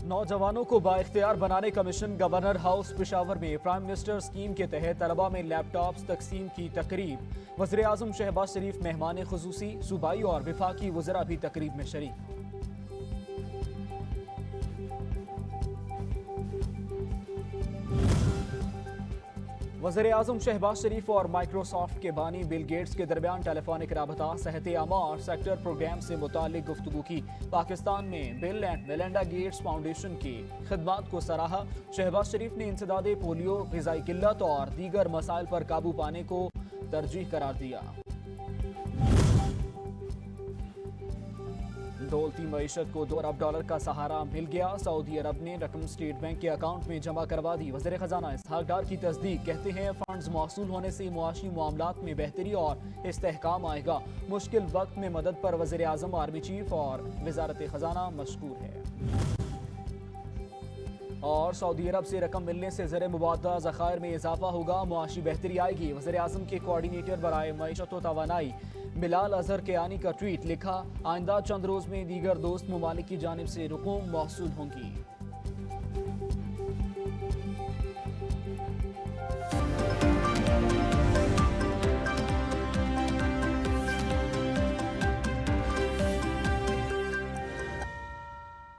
नौजवानों को बाइख्तियार बनाने का मिशन। गवर्नर हाउस पेशावर में प्राइम मिनिस्टर स्कीम के तहत तलबा में लैपटॉप्स तकसीम की तकरीब। वज़ीर आज़म शहबाज शरीफ मेहमान खुसूसी, सूबाई और विफाकी वज़रा भी तकरीब में शरीक। वज़ीर आज़म शहबाज शरीफ और माइक्रोसॉफ्ट के बानी बिल गेट्स के दरमियान टेलीफोनिक राबता, सेहत आमा और सेक्टर प्रोग्राम से मुतालिक गुफ्तगू की। पाकिस्तान में bill and Melinda Gates foundation की खिदमात को सराहा। शहबाज शरीफ ने इंसदादे पोलियो, ग़िज़ाई किल्लत और दीगर मसाइल पर काबू पाने को तरजीह करार दिया। दौलती मईशत को $2 अरब का सहारा मिल गया। सऊदी अरब ने रकम स्टेट बैंक के अकाउंट में जमा करवा दी। वज़ीर खजाना इसहाक डार की तस्दीक, कहते हैं फंड्स मौसूल होने से मुआशी मामलात में बेहतरी और इस्तेहकाम आएगा। मुश्किल वक्त में मदद पर वज़ीर आज़म, आर्मी चीफ और वजारत खजाना मशकूर है। और सऊदी अरब से रकम मिलने से ज़र मुबादला ज़खायर में इजाफा होगा, मुआशी बेहतरी आएगी। वज़ीर आज़म के कोऑर्डिनेटर बराए मईशत व तवानाई बिलाल अजहर केयानी का ट्वीट, लिखा आइंदा चंद रोज में दीगर दोस्त ममालिक की जानिब से रकूम मौसूल होंगी।